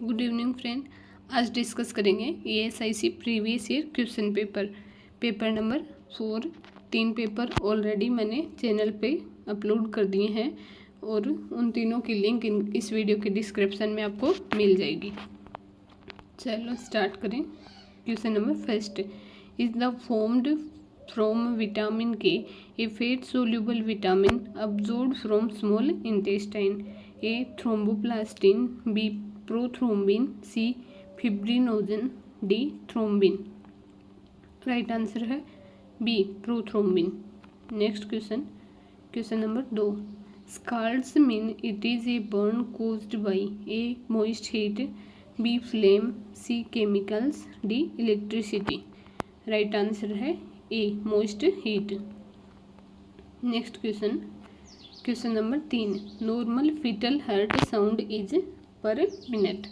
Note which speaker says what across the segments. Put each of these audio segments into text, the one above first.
Speaker 1: Good evening friend. आज discuss करेंगे ESIC previous year question paper number 4। 3 paper already मैंने channel पे upload कर दिए हैं और उन तीनों की लिंक इस वीडियो के डिस्क्रिप्शन में आपको मिल जाएगी। चलो स्टार्ट करें। Question number first, is the formed from vitamin K a fat soluble vitamin absorbed from small intestine? A thromboplastin, B prothrombin, C fibrinogen, D thrombin. Right answer है B prothrombin. Next question number 2, scalds mean it is a burn caused by A moist heat, B flame, C chemicals, D electricity. Right answer है A moist heat. Next question number 3, normal foetal heart sound is पर minute?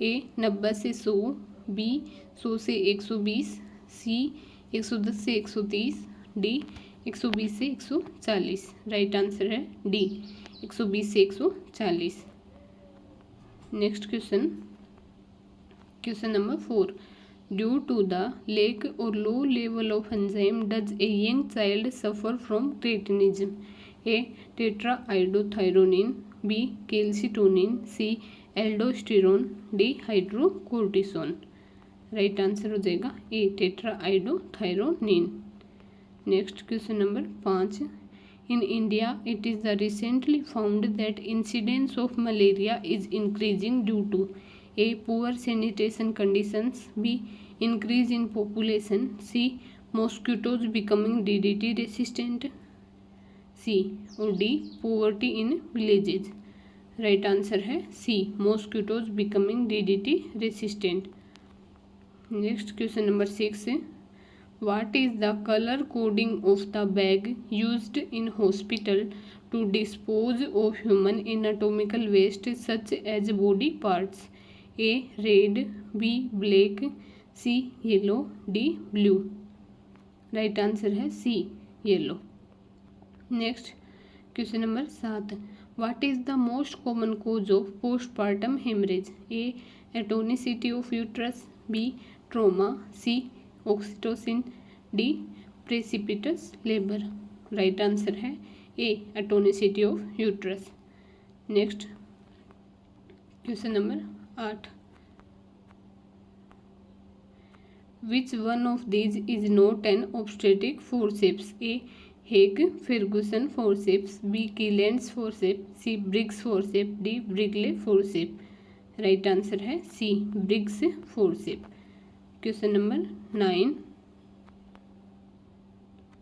Speaker 1: A 90 से 100, B 100 से 120, सी 110 से 130, D 120 से 140। Right answer है D 120 से 140। Next question number 4, due to the lack or low level of enzyme does a young child suffer from cretinism? A tetrahydrothioronine, B calcitonin, C aldosterone, D hydrocortisone. Right answer हो जाएगा A tetrahydrothyronine. Next question number 5, in India it is the recently found that incidence of malaria is increasing due to A poor sanitation conditions, B increase in population, C mosquitoes becoming DDT resistant, C और D poverty in villages. Right answer है C mosquitoes becoming DDT resistant. Next question number 6, what is the colour coding of the bag used in hospital to dispose of human anatomical waste such as body parts? A red, B black, C yellow, D blue. Right answer है C yellow. Next question number 7, what is the most common cause of postpartum haemorrhage? A atonicity of uterus, B trauma, C oxytocin, D precipitous labour. Right answer है A atonicity of uterus. Next question number 8, which one of these is not an obstetric forceps? A Haig Ferguson forceps, B Kielland's forceps, C Briggs forcep, D Brigley forcep. Right answer है C Briggs forcep. Question number 9,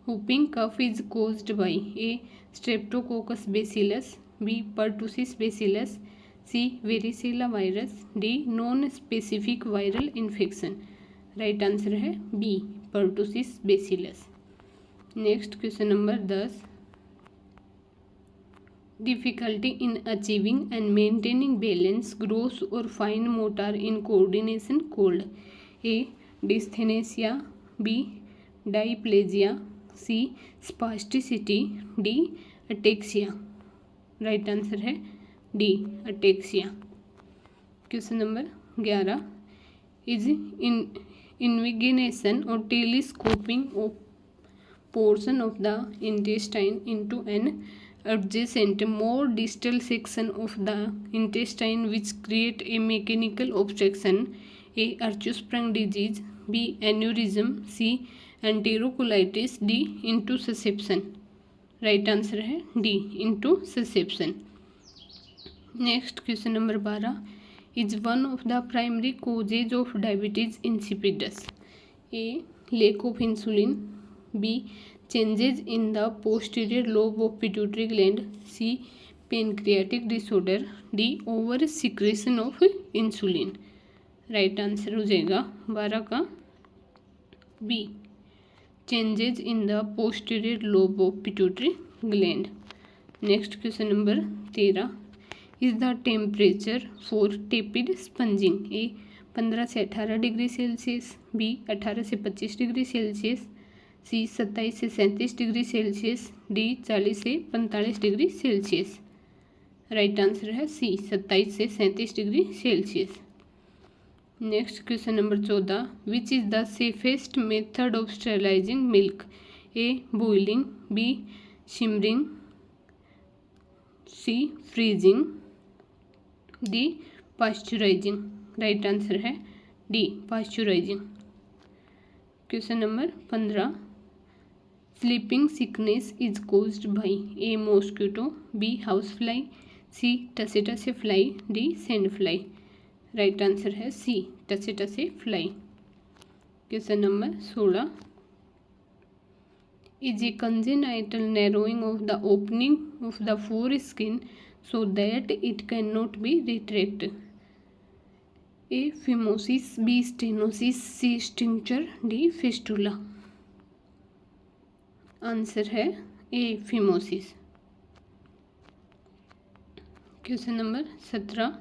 Speaker 1: whooping cough is caused by A streptococcus bacillus, B pertussis bacillus, C varicella virus, D non-specific viral infection। Right answer है B pertussis bacillus। Next question number 10, difficulty in achieving and maintaining balance gross और fine motor in coordination called? A dysthenesia, B diplegia, C spasticity, D ataxia. Right answer है D ataxia. Question number 11, is invagination और telescoping of portion of the intestine into an adjacent more distal section of the intestine which create a mechanical obstruction? A arthrospring disease, B aneurysm, C enterocolitis, D intussusception। Right answer है D intussusception। Next question number 12, is one of the primary causes of diabetes insipidus? A lack of insulin, B changes in the posterior lobe of pituitary gland, C pancreatic disorder, D over secretion of insulin। Right answer हो जाएगा 12 का B changes in the posterior lobe of pituitary gland। Next question number 13, is the temperature for tepid sponging? A 15 से 18 degree Celsius, B 18 से 25 degree Celsius, सी 27 से 37 degree Celsius, D 40 से 45 degree Celsius. Right answer है सी 27 से 37 degree Celsius. Next question number 14, which is the safest method of sterilising milk? A boiling, B simmering, C freezing, D pasteurising. Right answer है D pasteurising. Question number 15, sleeping sickness is caused by A mosquito, B house fly, C tsetse fly, D sand fly. Right answer है C tsetse fly. Question number 16, is a congenital narrowing of the opening of the four skin so that it can not be retract? A phimosis, B stenosis, C stricture, D fistula. Answer है A phimosis. Question number 17,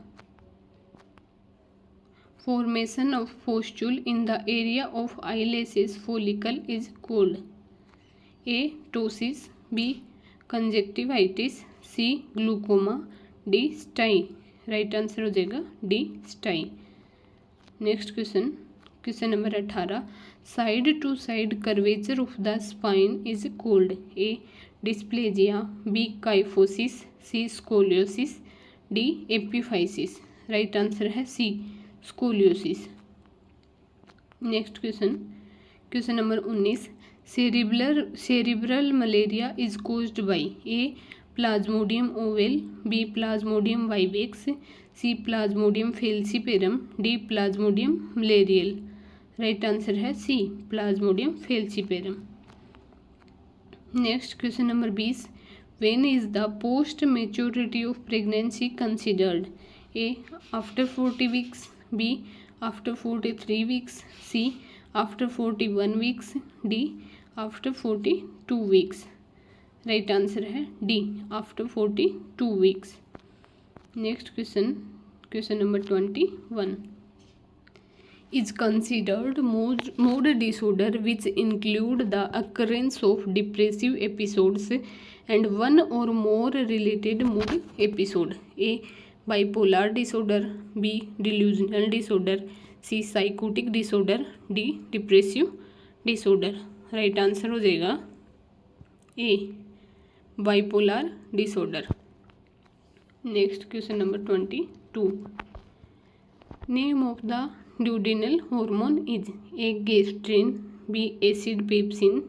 Speaker 1: formation of pustule in the area of eyelashes follicle is called? A ptosis, B conjunctivitis, C glaucoma, D stye. Right answer हो जाएगा D stye. Next question number 18, side to side curvature of the spine is called? A diplegia, B kyphosis, C scoliosis, D epiphysis. Right answer है C scoliosis. Next question number 19, cerebral malaria is caused by? A plasmodium ovale, B plasmodium vivax, C plasmodium falciparum, D plasmodium malariae. Right answer है C plasmodium falciparum. Next question number 20, when is the post maturity of pregnancy considered? A after 40 weeks, B after 43 weeks, C after 41 weeks, D after 42 weeks. Right answer है D after 42 weeks. Next question number 21, is considered mood disorder which include the occurrence of depressive episodes and one or more related mood episode? A bipolar disorder, B delusional disorder, C psychotic disorder, D depressive disorder। Right answer हो जाएगा A bipolar disorder. Next question number 22, name of the duodenal hormone is? A gastrin, B acid pepsin,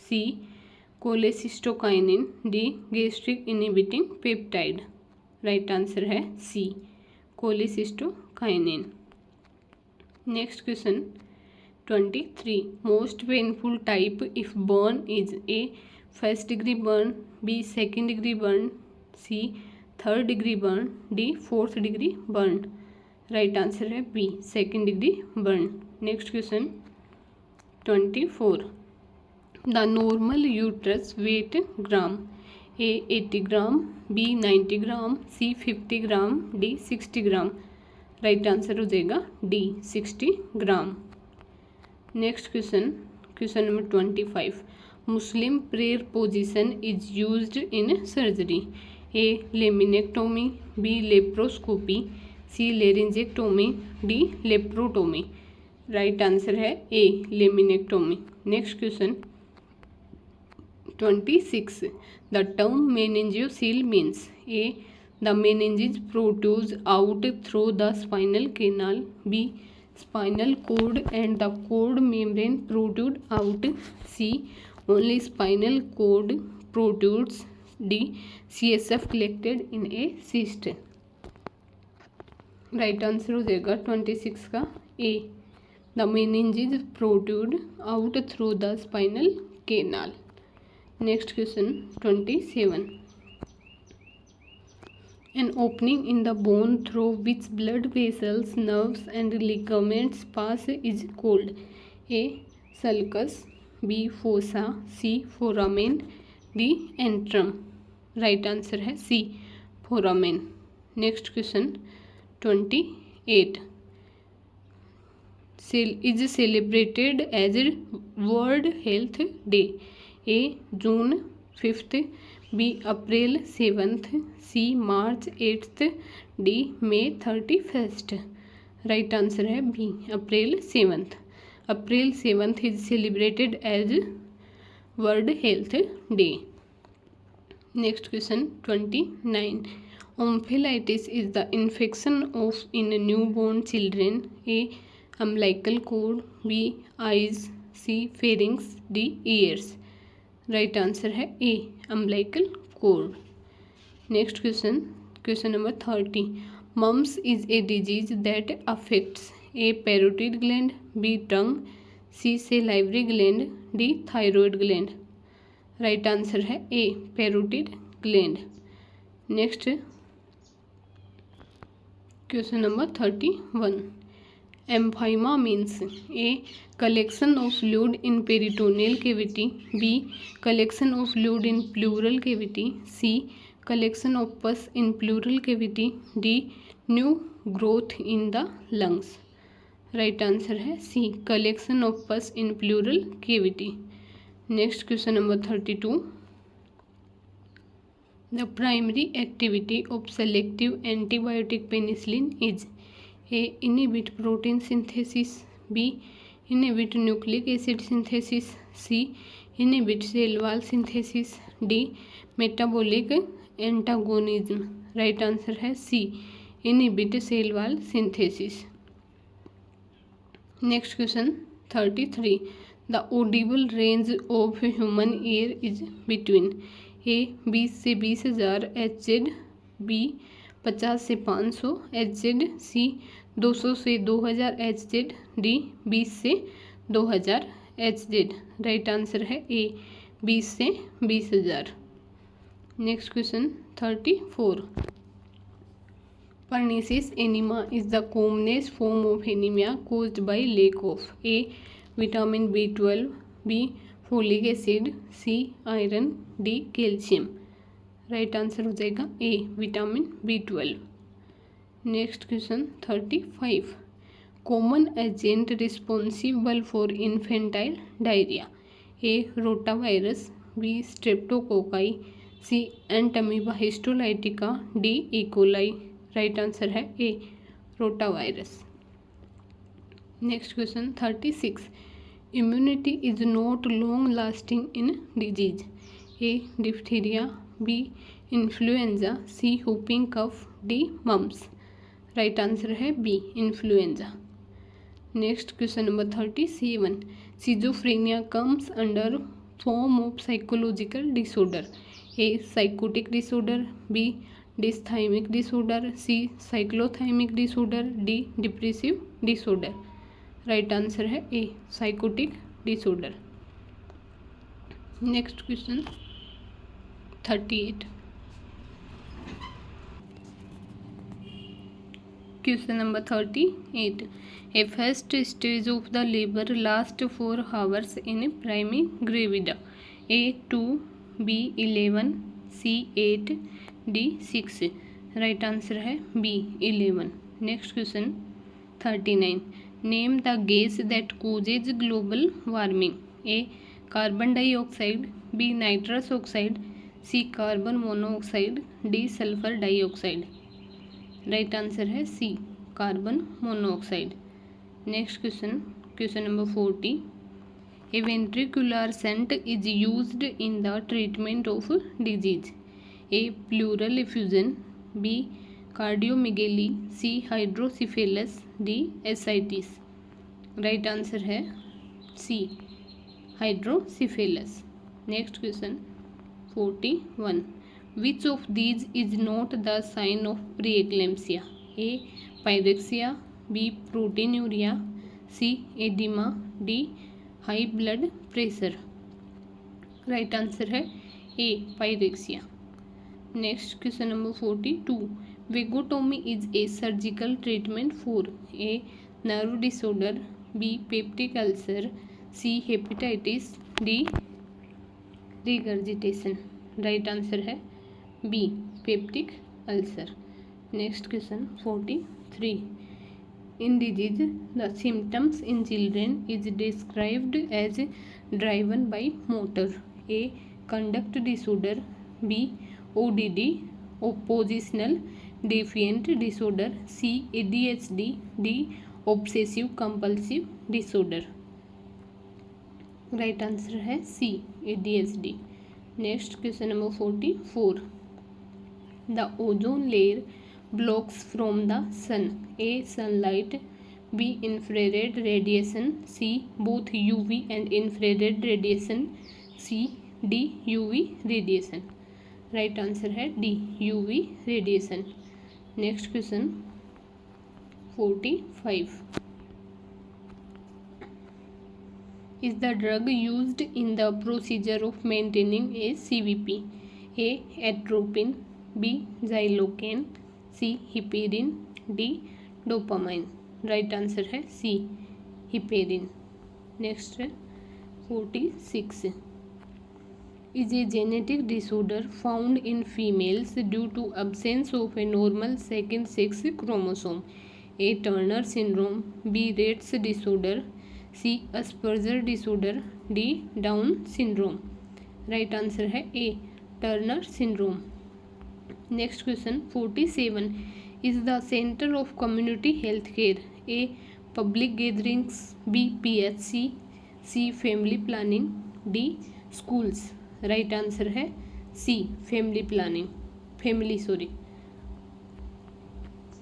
Speaker 1: C cholecystokinin, D gastric inhibiting peptide. Right answer है C cholecystokinin. Next question 23, most painful type if burn is? A first degree burn, B second degree burn, C third degree burn, D fourth degree burn. Right answer है B second degree burn. Next question 24, the normal uterus weight gram? A 80 gram, B 90 gram, C 50 gram, D 60 gram. Right answer हो जाएगा D 60 gram. Next question number 25, Muslim prayer position is used in surgery? A laminectomy, B laparoscopy, C laryngectomy, D laparotomy. Right answer है A laminectomy. Next question 26, the term meningocele means? A the meninges protrude out through the spinal canal, b spinal cord and the cord membrane protrude out, c only spinal cord protrudes, d CSF collected in a cyst। Right answer हो जाएगा 26 का A the meninges protrude out through the spinal canal। Next question 27, an opening in the bone through which blood vessels, nerves and ligaments pass is called? A sulcus, B fossa, C foramen, D antrum। Right answer है C foramen। Next question 28, is celebrated as World Health Day? A June 5th, B April 7th, C March 8th, D May 31st। Right answer है B, April 7। April 7 is celebrated as World Health Day. Next question 29। Omphalitis is the infection of in newborn children, A umbilical cord, B eyes, C pharynx, D ears. Right answer है A, umbilical cord. Next question, question number 30। Mumps is a disease that affects A parotid gland, B tongue, C salivary gland, D thyroid gland. Right answer है ए, parotid gland. Next question number 31। Empyema means A collection of fluid in peritoneal cavity, B collection of fluid in pleural cavity, C collection of pus in pleural cavity, D new growth in the lungs. Right answer है C, collection of pus in pleural cavity. Next question number 32। The primary activity of selective antibiotic penicillin is A inhibit protein synthesis, B inhibit nucleic acid synthesis, C inhibit cell wall synthesis, D metabolic antagonism. Right answer है C, inhibit cell wall synthesis. Next question 33। The audible range of human ear is between A 20 से 20,000 HZ, B 50 से 500 HZ, सी 200 से 2000 HZ, D 20 से 2000 HZ। Right answer है ए, 20 से 20,000। Next question 34। Pernicious anemia is the commonest form of anemia caused by lack of A vitamin B12, B folic acid, C iron, D calcium. Right answer हो जाएगा A, vitamin B12। Next question 35। Common agent responsible for infantile diarrhoea, A rotavirus, B streptococci, C entamoeba histolytica, D E coli. Right answer है A, rotavirus. Next question 36। Immunity is not long lasting in disease, A diphtheria, B influenza, C whooping cough, D mumps. Right answer है B, influenza. Next question number 37। Schizophrenia comes under form of psychological disorder, A psychotic disorder, B dysthymic disorder, C cyclothymic disorder, D depressive disorder. Right answer है A, psychotic disorder. Next question 38। Question number 38। A first stage of the labour last 4 hours in primi gravida, A 2, B 11, C 8, D 6। Right answer है B 11। Next question 39। Name the gas that causes global warming, A carbon dioxide, B nitrous oxide, C carbon monoxide, D sulphur dioxide. Right answer है C, carbon monoxide. Next question, question number 40। A ventricular shunt is used in the treatment of disease, A pleural effusion, B cardiomegaly, C hydrocephalus, D ascites. Right answer है C, hydrocephalus. Next question 41। Which of these is not the sign of preeclampsia, A pyrexia, B proteinuria, C oedema, D high blood pressure. Right answer है A, pyrexia. Next question number 42। Vagotomy is A surgical treatment for, A nerve disorder, B peptic ulcer, C hepatitis, D regurgitation. Right answer है B, peptic ulcer. Next question 43। In disease the symptoms in children is described as driven by motor, A conduct disorder, B ODD oppositional defiant disorder, C ADHD, D obsessive compulsive disorder. Right answer है C ADHD। Next question number 44, the ozone layer blocks from the sun, A sunlight, B infrared radiation, C both UV and infrared radiation, C D UV radiation। Right answer है D UV radiation. Next question 45, is the drug used in the procedure of maintaining a CVP, A atropine, B xylocaine, C heparin, D dopamine। Right answer है सी heparin। Next है 46, is a genetic disorder found in females due to absence of a normal second sex chromosome, A Turner syndrome, B Rett's disorder, C Asperger disorder, D Down syndrome। Right answer है A Turner syndrome. Next question 47, is the centre of community health care, A public gatherings, B PHC, C family planning, D schools. Right answer है C family planning, family sorry.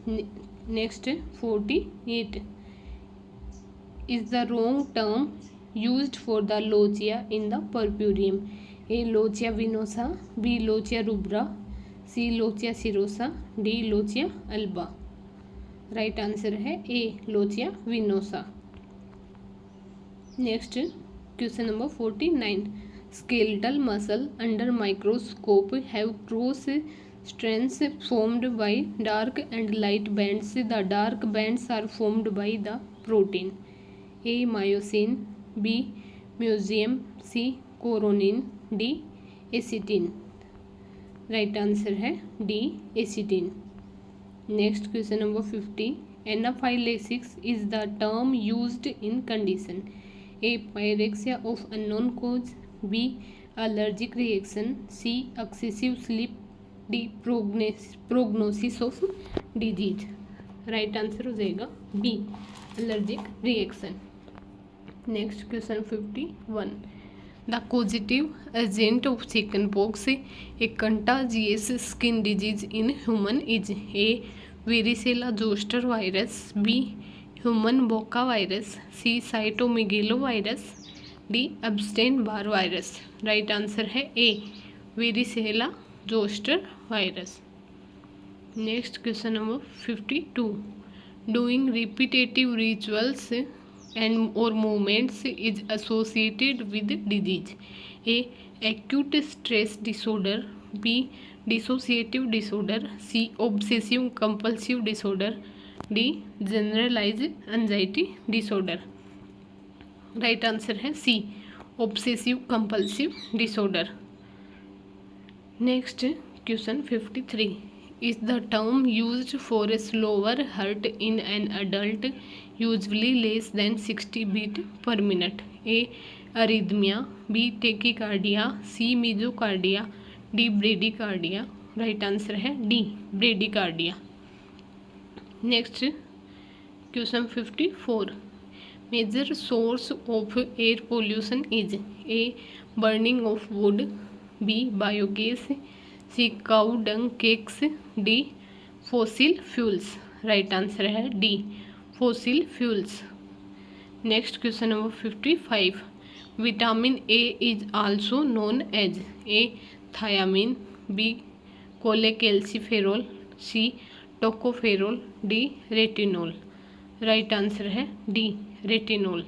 Speaker 1: Next 48, is the wrong term used for the lochia in the purpurium, A lochia venosa, B lochia rubra, C lochia cirrhosa, D lochia alba। Right answer है A lochia vinosa. Next question number 49, skeletal muscle under microscope have cross strands formed by dark and light bands, the dark bands are formed by the protein, A myosin, B mucium, C coronin, D actin. Right answer है D actin. Next question number 50, anaphylaxis is the term used in condition, A pyrexia of unknown cause, B allergic reaction, C excessive sleep, D prognosis of disease. Right answer हो जाएगा B allergic reaction. Next question 51, the causative agent of chickenpox, a contagious skin disease in human, is A varicella zoster virus, B human boca virus, C cytomegalovirus, D Epstein-Barr virus। Right answer है A varicella zoster virus. Next question number 52, doing repetitive rituals and or movements is associated with disease, A acute stress disorder, B dissociative disorder, C obsessive compulsive disorder, D generalized anxiety disorder। Right answer है सी obsessive compulsive disorder। Next question 53, is the term used for a slower heart in an adult, usually less than 60 beat per minute, A arrhythmia, B tachycardia, C mesocardia, D bradycardia। Right answer है D bradycardia. Next question 54, major source of air pollution is, A burning of wood, B biogas, C cow dung cakes, D fossil fuels. Right answer है D fossil fuels. Next question number 55, vitamin A is also known as, A thiamine, B cholecalciferol, C tocopherol, D retinol. Right answer है D retinol.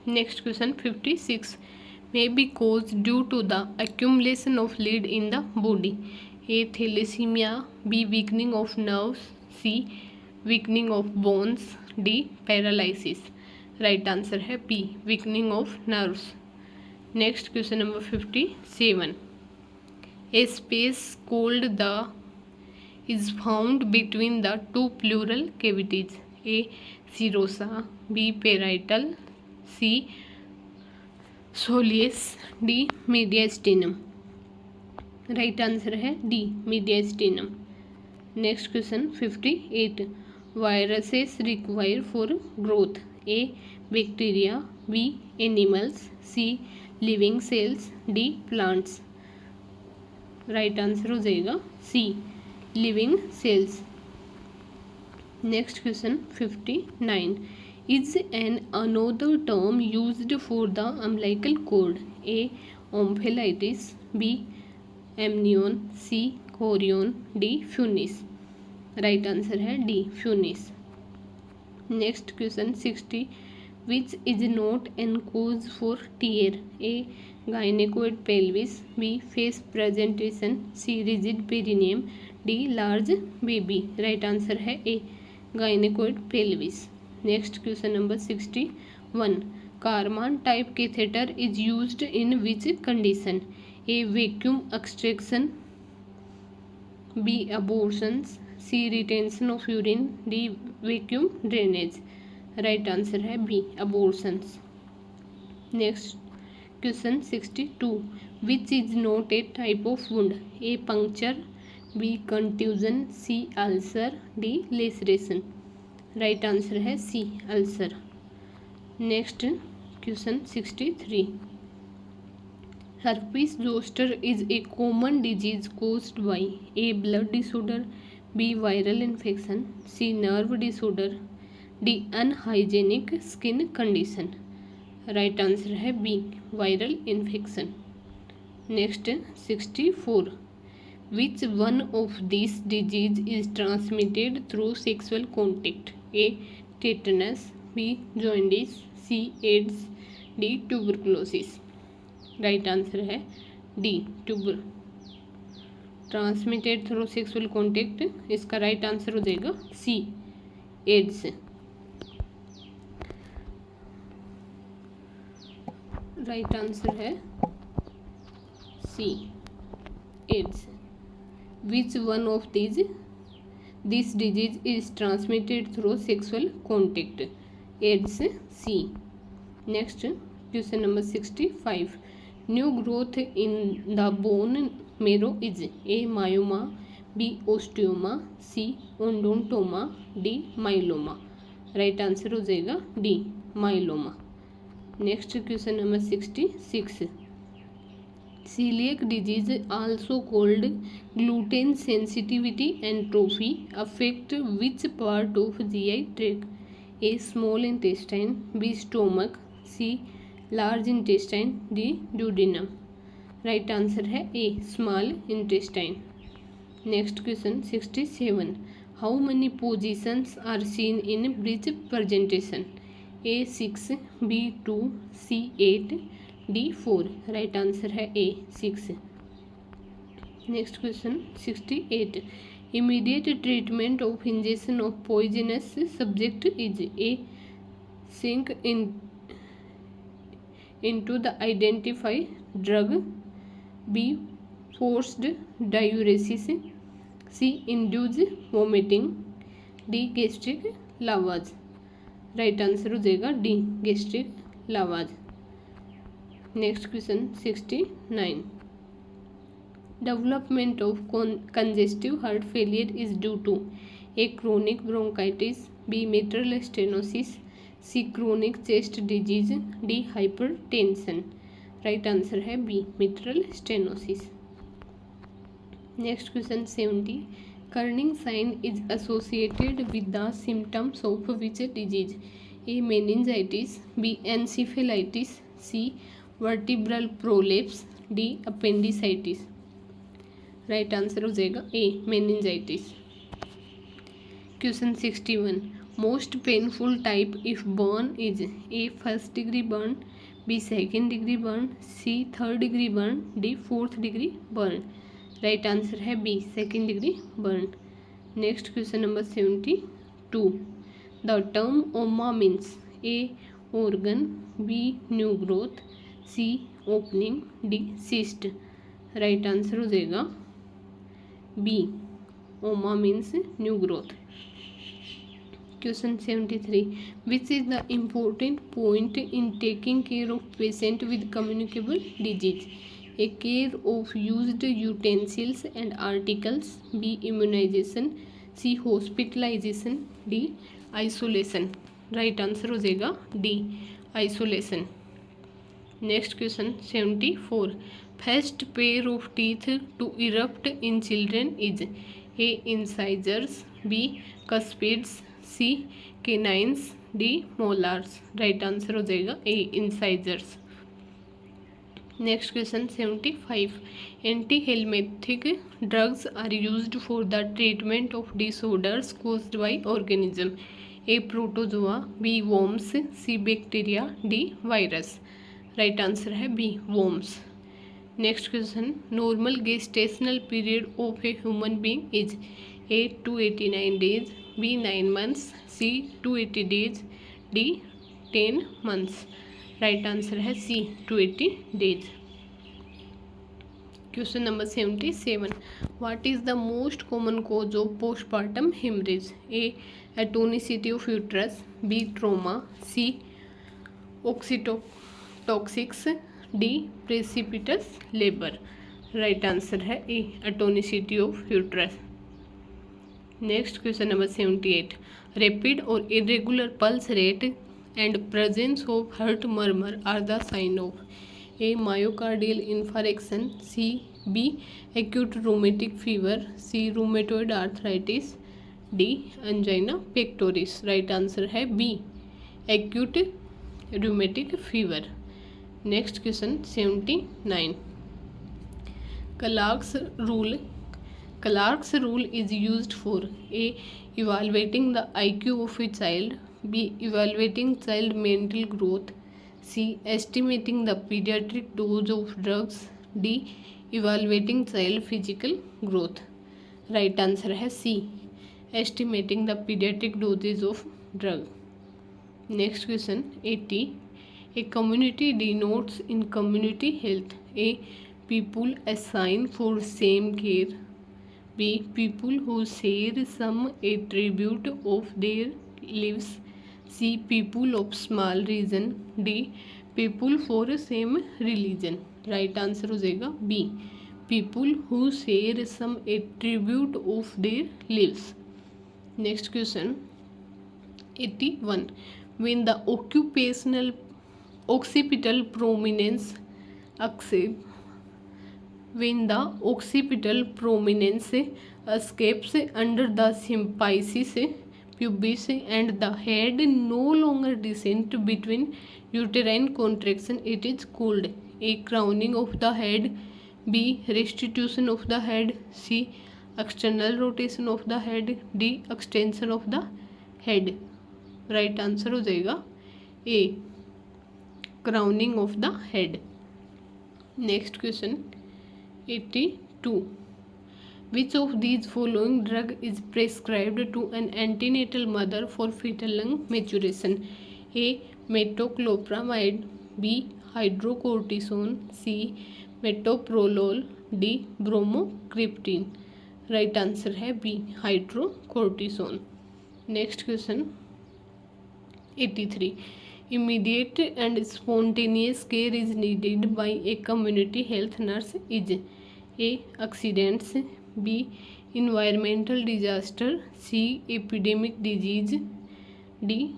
Speaker 1: Next question 56, may be caused due to the accumulation of lead in the body, A thalassemia, B weakening of nerves, C weakening of bones, D paralysis। Right answer है B weakening of nerves। Next question number 57, a space called the is found between the two pleural cavities, A serosa, B parietal, C soleus, D mediastinum. Right answer है D, mediastinum. Next question 58, viruses require for growth, A bacteria, B animals, C living cells, D plants. Right answer हो जाएगा C, living cells. Next question 59, is an another term used for the umbilical cord, A omphalitis, B amnion, C chorion, D funis. Right answer है D, funis. Next question 60, which is not an cause for tier, A gynaecoid pelvis, B face presentation, C rigid perineum, D large baby. Right answer है A, gynaecoid pelvis. Next question number 61, Karman type catheter is used in which condition, A vacuum extraction, B abortions, C retention of urine, D vacuum drainage. Right answer है B, abortions. Next question 62, which is not a type of wound, A puncture, B contusion, C ulcer, D laceration. Right answer है C, ulcer. Next question 63, herpes zoster is a common disease caused by, a blood disorder, b viral infection, c nerve disorder, d unhygienic skin condition। Right answer है B, viral infection. Next 64, which one of this disease is transmitted through sexual contact, A tetanus, B jaundice, C AIDS, D tuberculosis. Right answer है D, transmitted through sexual contact, इसका right answer हो जाएगा C, AIDS. Right answer है C, AIDS. Which one of this disease is transmitted through sexual contact, AIDS, C. Next question number 65, new growth in the bone marrow is, A myoma, B osteoma, C odontoma, D myeloma. Right answer हो जाएगा D, myeloma. Next question number 66, celiac disease also called gluten sensitivity enteropathy affect which part of GI tract, A small intestine, B stomach, C large intestine, D duodenum. Right answer है A, small intestine. Next question 67, how many positions are seen in breech presentation, A 6, B 2, C 8, D 4। Right answer है A, 6। Next question 68, immediate treatment of injection of poisonous subject is, a sink into the identify drug, b forced diuresis, c induced vomiting, d gastric lavage। Right answer हो जाएगा D, gastric lavage. Next question 69, development of congestive heart failure is due to, A chronic bronchitis, B mitral stenosis, C chronic chest disease, D hypertension. Right answer है B, mitral stenosis. Next question 70, Kernig sign is associated with the symptoms of which disease, A meningitis, B encephalitis, C vertebral prolapse, D appendicitis. Right answer हो जाएगा A, meningitis. Question 61, most painful type if burn is, A first degree burn, B second degree burn, C third degree burn, D fourth degree burn. Right answer है B, second degree burn. Next question number 72, the term oma means, A organ, B new growth, C opening, D cyst. Right answer हो जाएगा B, oma means new growth. Question 73, which is the important point in taking care of patient with communicable disease, A care of used utensils and articles. B. Immunization. C. Hospitalization. D. Isolation. Right answer हो जाएगा D, isolation. Next question 74। First pair of teeth to erupt in children is A incisors, B cuspids, C canines, D molars. Right answer हो जाएगा A incisors. Next question 75। Anti helminthic drugs are used for the treatment of disorders caused by organism. A protozoa, B worms, C bacteria, D virus. Right answer है B worms. Next question. Normal gestational period of a human being is A 289 days, B 9 months, C 280 days, D 10 months. Right answer है C 280 days. Question number 77। What is the most common cause of postpartum haemorrhage? A atonicity of uterus, B trauma, C oxytocics, D precipitous labour. Right answer है A atonicity of uterus. Next question number 78। Rapid और irregular pulse rate and presence of heart murmur are the sign of A. myocardial infarction, C. B. acute rheumatic fever, C. rheumatoid arthritis, D. angina pectoris। right answer है B. acute rheumatic fever। next question 79। Clark's rule is used for A. evaluating the IQ of a child, B. evaluating child mental growth, C. estimating the pediatric dose of drugs, D. evaluating child physical growth। right answer है C. estimating the pediatric doses of drug। next question 80। a community denotes in community health A. people assigned for same care, B. people who share some attribute of their lives, C. people of small region, D. people for same religion। right answer हो जाएगा B. people who share some attribute of their lives। next question 81। when the occipital prominence escapes under the symphysis pubis and the head no longer descends between uterine contraction, it is called A. crowning of the head, B. restitution of the head, C. external rotation of the head, D. extension of the head। right answer हो जाएगा A. crowning of the head। next question 82। which of these following drug is prescribed to an antenatal mother for fetal lung maturation? A. metoclopramide, B. hydrocortisone, C. metoprolol, D. bromocriptine। right answer है B. hydrocortisone। next question 83। immediate and spontaneous care is needed by a community health nurse is A. accidents, B. environmental disaster, C. epidemic disease, D.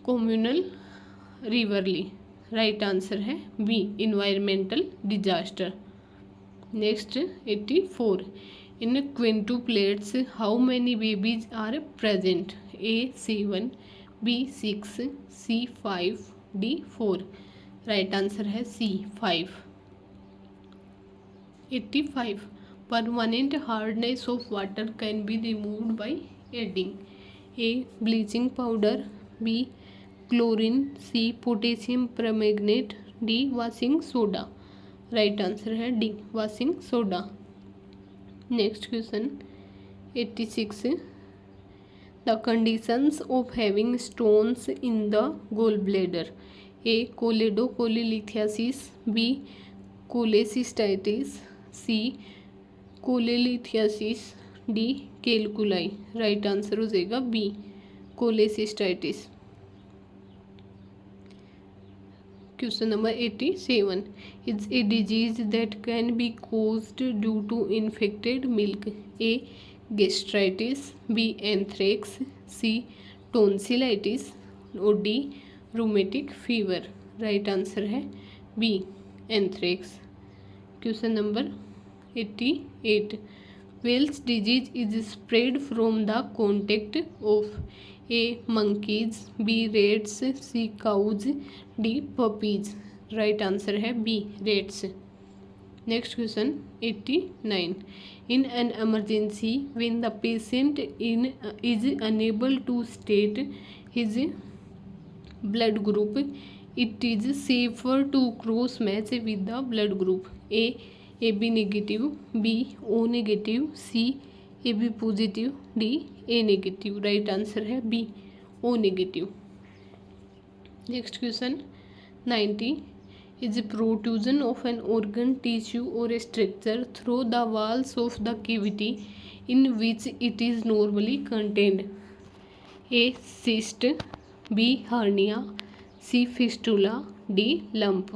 Speaker 1: communal rivalry। right answer है B. environmental disaster। next 84। in quintuplets how many babies are present? A. 7, B. 6, C. 5, D. 4। right answer है C. 5। 85। permanent hardness of water can be removed by adding A. bleaching powder, B. chlorine, C. potassium permanganate, D. washing soda। right answer है D. washing soda। next question 86। the conditions of having stones in the gallbladder A. cholecystolithiasis, B. cholecystitis, C. cholecysthiasis, D. calculi। right answer हो जाएगा B. cholecystitis। Question number 87. Is a disease that can be caused due to infected milk? A. Gastritis, B. Anthrax, C. Tonsillitis और D. Rheumatic fever. Right answer है B. Anthrax. Question number 88. Wells disease is spread from the contact of A. monkeys, B. rats, C. cows, D. puppies. Right answer है B. rats. Next question 89. In an emergency, when the patient is unable to state his blood group, it is safer to cross match with the blood group. A. AB negative, B. O negative, C. AB positive, D. A negative. Right answer है B. O negative. Next question 90. Is protrusion of an organ, tissue or a structure through the walls of the cavity in which it is normally contained? A. cyst, B. hernia, C. fistula, D. lump.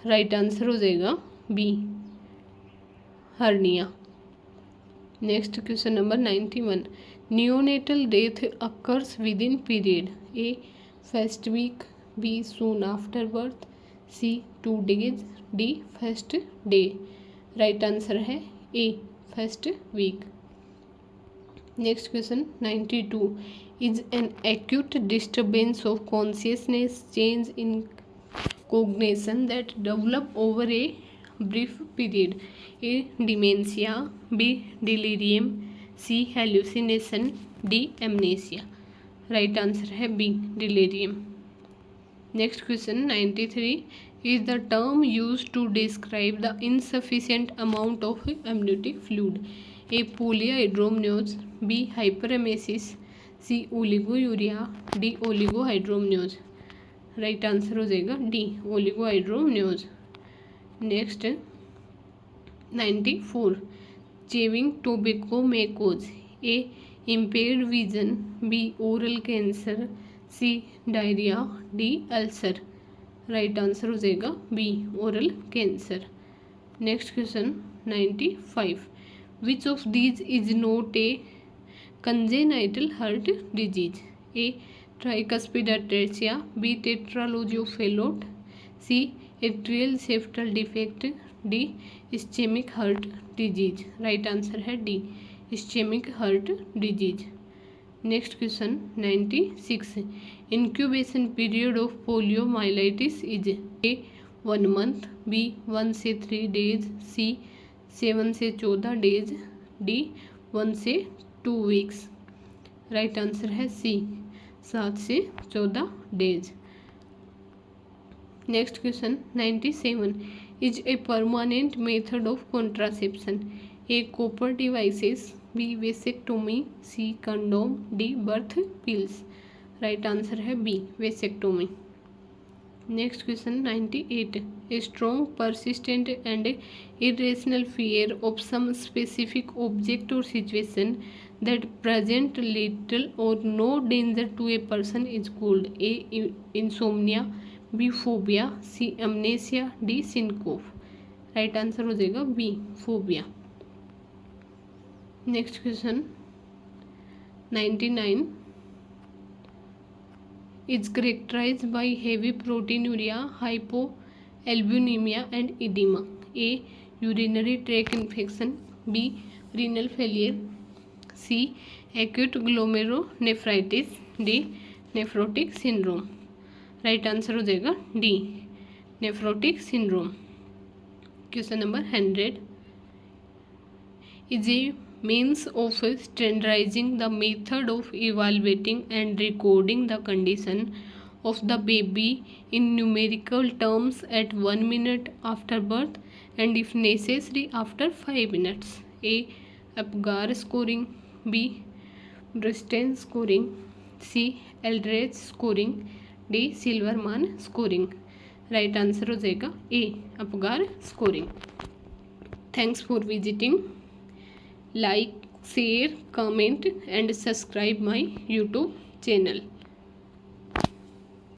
Speaker 1: Right answer हो जाएगा B. hernia. Next question number 91. Neonatal death occurs within period. A. first week, B. soon after birth, C. 2 days, D. first day. Right answer है A. first week. Next question 92. Is an acute disturbance of consciousness change in cognition that develop over a brief period? A. dementia, B. delirium, C. hallucination, D. amnesia. Right answer है B. delirium. Next question 93. Is the term used to describe the insufficient amount of amniotic fluid? A. polyhydramnios, B. hyperemesis, C. oligouria, D. oligohydramnios. Right answer हो जाएगा D. oligohydramnios. Next 94. chewing tobacco may cause A. impaired vision, B. oral cancer, C. diarrhea, D. ulcer. Right answer हो जाएगा B. oral cancer. Next question 95. Which of these is not a congenital heart disease? A. tricuspid ataxia, B. tetralogy of Fallot, C. atrial septal defect, D. ischemic heart disease. Right answer है D. ischemic heart disease. Next question 96. Incubation period of poliomyelitis is A. 1 month, B. 1 से 3 days, C. 7 से 14 days, D. 1 से 2 weeks. Right answer है C. 7 से 14 days. Next question 97. Is a permanent method of contraception? A. copper devices, B. Vasectomy, C. Condom, D. Birth pills. Right answer है B. Vasectomy. Next question 98. A strong persistent and irrational fear of some specific object और situation that present little और no danger to a person is called A. Insomnia, B. Phobia, C. Amnesia, D. Syncope. Right answer हो जाएगा B. Phobia. Next question 99. Is characterised by heavy proteinuria, hypoalbuminaemia and oedema? A. Urinary tract infection, B. Renal failure, C. Acute glomerulonephritis, D. Nephrotic syndrome. Right answer हो जाएगा D. Nephrotic syndrome. Question number 100. Is a means of standardizing the method of evaluating and recording the condition of the baby in numerical terms at 1 minute after birth and if necessary after 5 minutes. A. Apgar scoring, B. Bristen scoring, C. Eldredge scoring, D. Silverman scoring. Right answer हो जाएगा A. Apgar scoring. Thanks for visiting. Like, share, comment and subscribe my YouTube channel.